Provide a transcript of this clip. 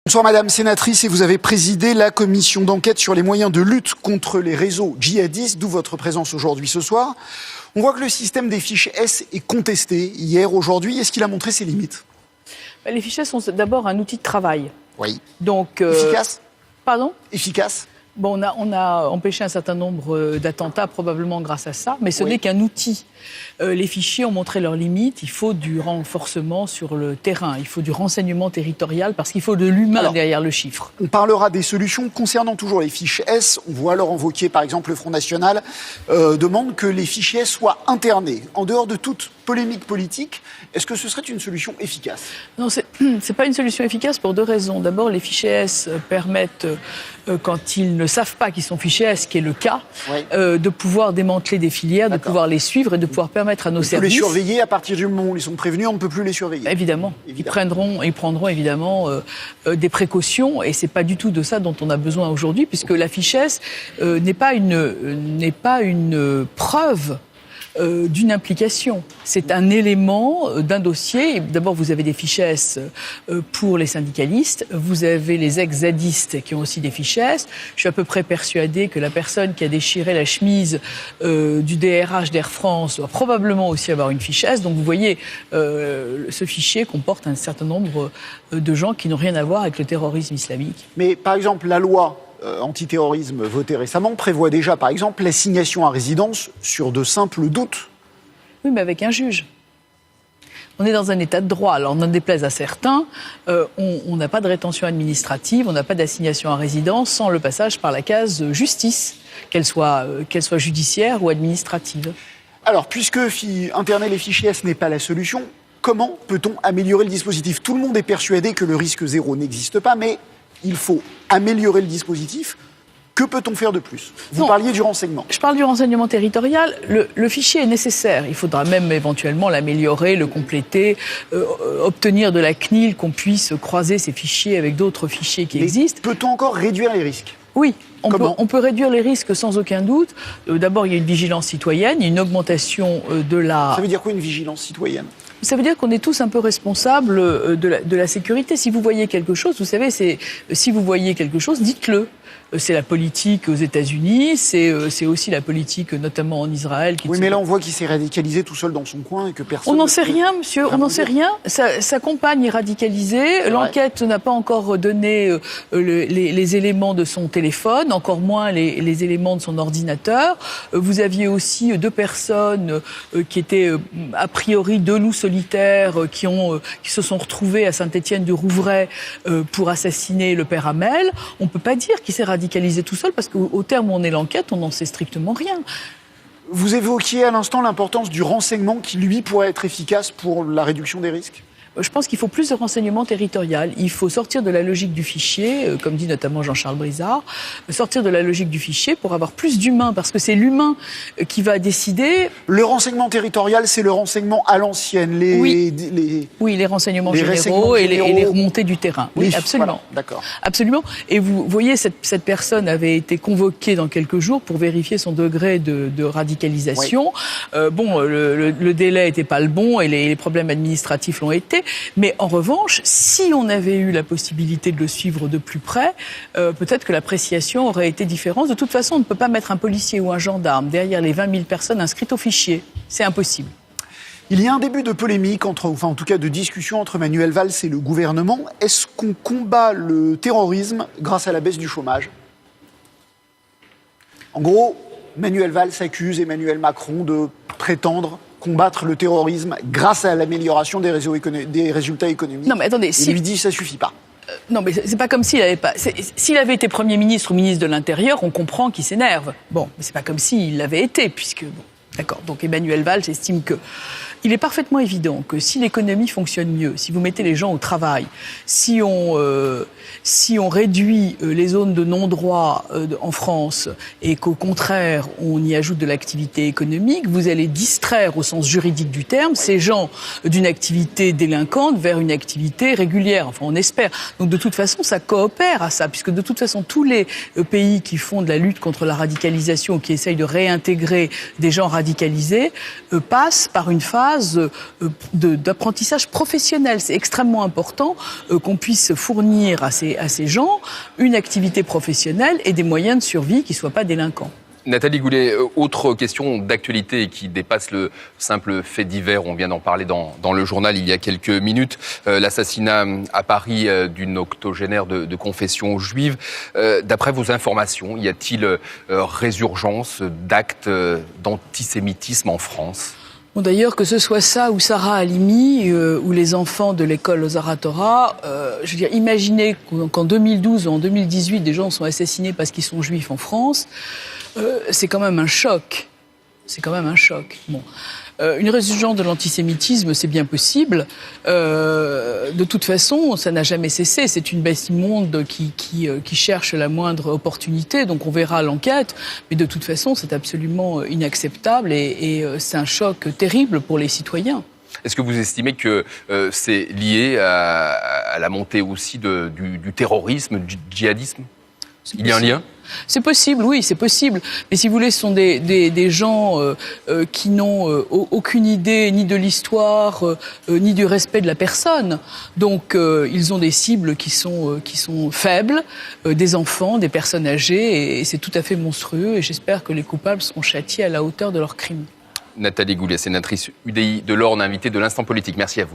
Bonsoir Madame Sénatrice, et vous avez présidé la commission d'enquête sur les moyens de lutte contre les réseaux djihadistes, d'où votre présence aujourd'hui ce soir. On voit que le système des fiches S est contesté hier, aujourd'hui. Est-ce qu'il a montré ses limites? Les fiches S sont d'abord un outil de travail. Oui. Donc, efficace? Pardon? Efficace? Bon, on a empêché un certain nombre d'attentats, probablement grâce à ça, mais ce n'est qu'un outil. Les fichiers ont montré leurs limites. Il faut du renforcement sur le terrain. Il faut du renseignement territorial parce qu'il faut de l'humain derrière le chiffre. On parlera des solutions concernant toujours les fiches S. On voit alors invoquer, par exemple, le Front National demande que les fichiers S soient internés. En dehors de toute polémique politique, est-ce que ce serait une solution efficace? Non, c'est pas une solution efficace pour deux raisons. D'abord, les fichiers S permettent, quand ils ne savent pas qu'ils sont fichiers S, ce qui est le cas, de pouvoir démanteler des filières, de pouvoir les suivre et de pouvoir permettre à nos services... On peut les surveiller à partir du moment où ils sont prévenus, on ne peut plus les surveiller. Évidemment. Ils prendront évidemment des précautions, et c'est pas du tout de ça dont on a besoin aujourd'hui, puisque la fiche S n'est pas une preuve d'une implication. C'est un élément d'un dossier. D'abord, vous avez des fiches S pour les syndicalistes. Vous avez les ex-zadistes qui ont aussi des fiches S. Je suis à peu près persuadée que la personne qui a déchiré la chemise du DRH d'Air France doit probablement aussi avoir une fiche S. Donc, vous voyez, ce fichier comporte un certain nombre de gens qui n'ont rien à voir avec le terrorisme islamique. Mais, par exemple, la loi antiterrorisme votée récemment prévoit déjà, par exemple, l'assignation à résidence sur de simples doutes. Oui, mais avec un juge. On est dans un état de droit. Alors, on en déplaise à certains, on n'a pas de rétention administrative, on n'a pas d'assignation à résidence sans le passage par la case justice, qu'elle soit judiciaire ou administrative. Alors, puisque interner les fichiers S n'est pas la solution, comment peut-on améliorer le dispositif? Tout le monde est persuadé que le risque zéro n'existe pas, mais il faut améliorer le dispositif. Que peut-on faire de plus? Vous parliez du renseignement. Je parle du renseignement territorial. Le fichier est nécessaire. Il faudra même éventuellement l'améliorer, le compléter, obtenir de la CNIL qu'on puisse croiser ces fichiers avec d'autres fichiers qui existent. Peut-on encore réduire les risques? Oui. On peut réduire les risques sans aucun doute. D'abord, il y a une vigilance citoyenne, il y a une augmentation de la... Ça veut dire quoi, une vigilance citoyenne? Ça veut dire qu'on est tous un peu responsables de la sécurité. Si vous voyez quelque chose, vous savez, si vous voyez quelque chose, dites-le. C'est la politique aux États-Unis, c'est aussi la politique notamment en Israël. Oui, mais là on voit qu'il s'est radicalisé tout seul dans son coin et que personne... On n'en sait rien, monsieur, on n'en sait rien. Sa compagne est radicalisée, l'enquête n'a pas encore donné les éléments de son téléphone, encore moins les éléments de son ordinateur. Vous aviez aussi deux personnes qui étaient a priori deux loups solitaires qui se sont retrouvés à Saint-Étienne-du-Rouvray pour assassiner le père Hamel. On ne peut pas dire qu'il s'est radicalisé tout seul, parce qu'au terme où on est l'enquête, on n'en sait strictement rien. Vous évoquiez à l'instant l'importance du renseignement qui, lui, pourrait être efficace pour la réduction des risques? Je pense qu'il faut plus de renseignement territorial. Il faut sortir de la logique du fichier, comme dit notamment Jean-Charles Brizard, sortir de la logique du fichier pour avoir plus d'humain, parce que c'est l'humain qui va décider. Le renseignement territorial, c'est le renseignement à l'ancienne, les renseignements généraux et les remontées du terrain. Oui, absolument. Voilà, d'accord. Absolument. Et vous voyez, cette personne avait été convoquée dans quelques jours pour vérifier son degré de radicalisation. Oui. Le délai n'était pas le bon et les problèmes administratifs l'ont été. Mais en revanche, si on avait eu la possibilité de le suivre de plus près, peut-être que l'appréciation aurait été différente. De toute façon, on ne peut pas mettre un policier ou un gendarme derrière les 20 000 personnes inscrites au fichier. C'est impossible. Il y a un début de polémique, en tout cas de discussion entre Manuel Valls et le gouvernement. Est-ce qu'on combat le terrorisme grâce à la baisse du chômage? En gros, Manuel Valls accuse Emmanuel Macron de prétendre combattre le terrorisme grâce à l'amélioration des résultats économiques. Non, mais attendez, il lui dit ça suffit pas. Non, mais c'est pas comme s'il avait pas. S'il avait été Premier ministre ou ministre de l'Intérieur, on comprend qu'il s'énerve. Bon, mais c'est pas comme s'il l'avait été, puisque d'accord. Donc Emmanuel Valls estime que. Il est parfaitement évident que si l'économie fonctionne mieux, si vous mettez les gens au travail, si on réduit les zones de non-droit en France et qu'au contraire, on y ajoute de l'activité économique, vous allez distraire au sens juridique du terme ces gens d'une activité délinquante vers une activité régulière. Enfin, on espère. Donc de toute façon, ça coopère à ça, puisque de toute façon, tous les pays qui font de la lutte contre la radicalisation, qui essayent de réintégrer des gens radicalisés, passent par une phase base d'apprentissage professionnel. C'est extrêmement important qu'on puisse fournir à ces gens une activité professionnelle et des moyens de survie qui ne soient pas délinquants. Nathalie Goulet, autre question d'actualité qui dépasse le simple fait divers, on vient d'en parler dans le journal il y a quelques minutes, l'assassinat à Paris d'une octogénaire de confession juive. D'après vos informations, y a-t-il résurgence d'actes d'antisémitisme en France ? Bon, d'ailleurs, que ce soit ça ou Sarah Halimi ou les enfants de l'école Ozar Hatorah, je veux dire, imaginez qu'en 2012 ou en 2018, des gens sont assassinés parce qu'ils sont juifs en France, c'est quand même un choc. C'est quand même un choc. Bon. Une résurgence de l'antisémitisme, c'est bien possible. De toute façon, ça n'a jamais cessé. C'est une bête immonde qui cherche la moindre opportunité. Donc on verra l'enquête. Mais de toute façon, c'est absolument inacceptable et c'est un choc terrible pour les citoyens. Est-ce que vous estimez que c'est lié à la montée aussi du terrorisme, du djihadisme ? Il y a un lien ? C'est possible, oui, c'est possible. Mais si vous voulez, ce sont des gens qui n'ont aucune idée ni de l'histoire, ni du respect de la personne. Donc, ils ont des cibles qui sont faibles, des enfants, des personnes âgées, et c'est tout à fait monstrueux. Et j'espère que les coupables seront châtiés à la hauteur de leurs crimes. Nathalie Goulet, sénatrice UDI de l'Orne, invitée de l'Instant Politique. Merci à vous.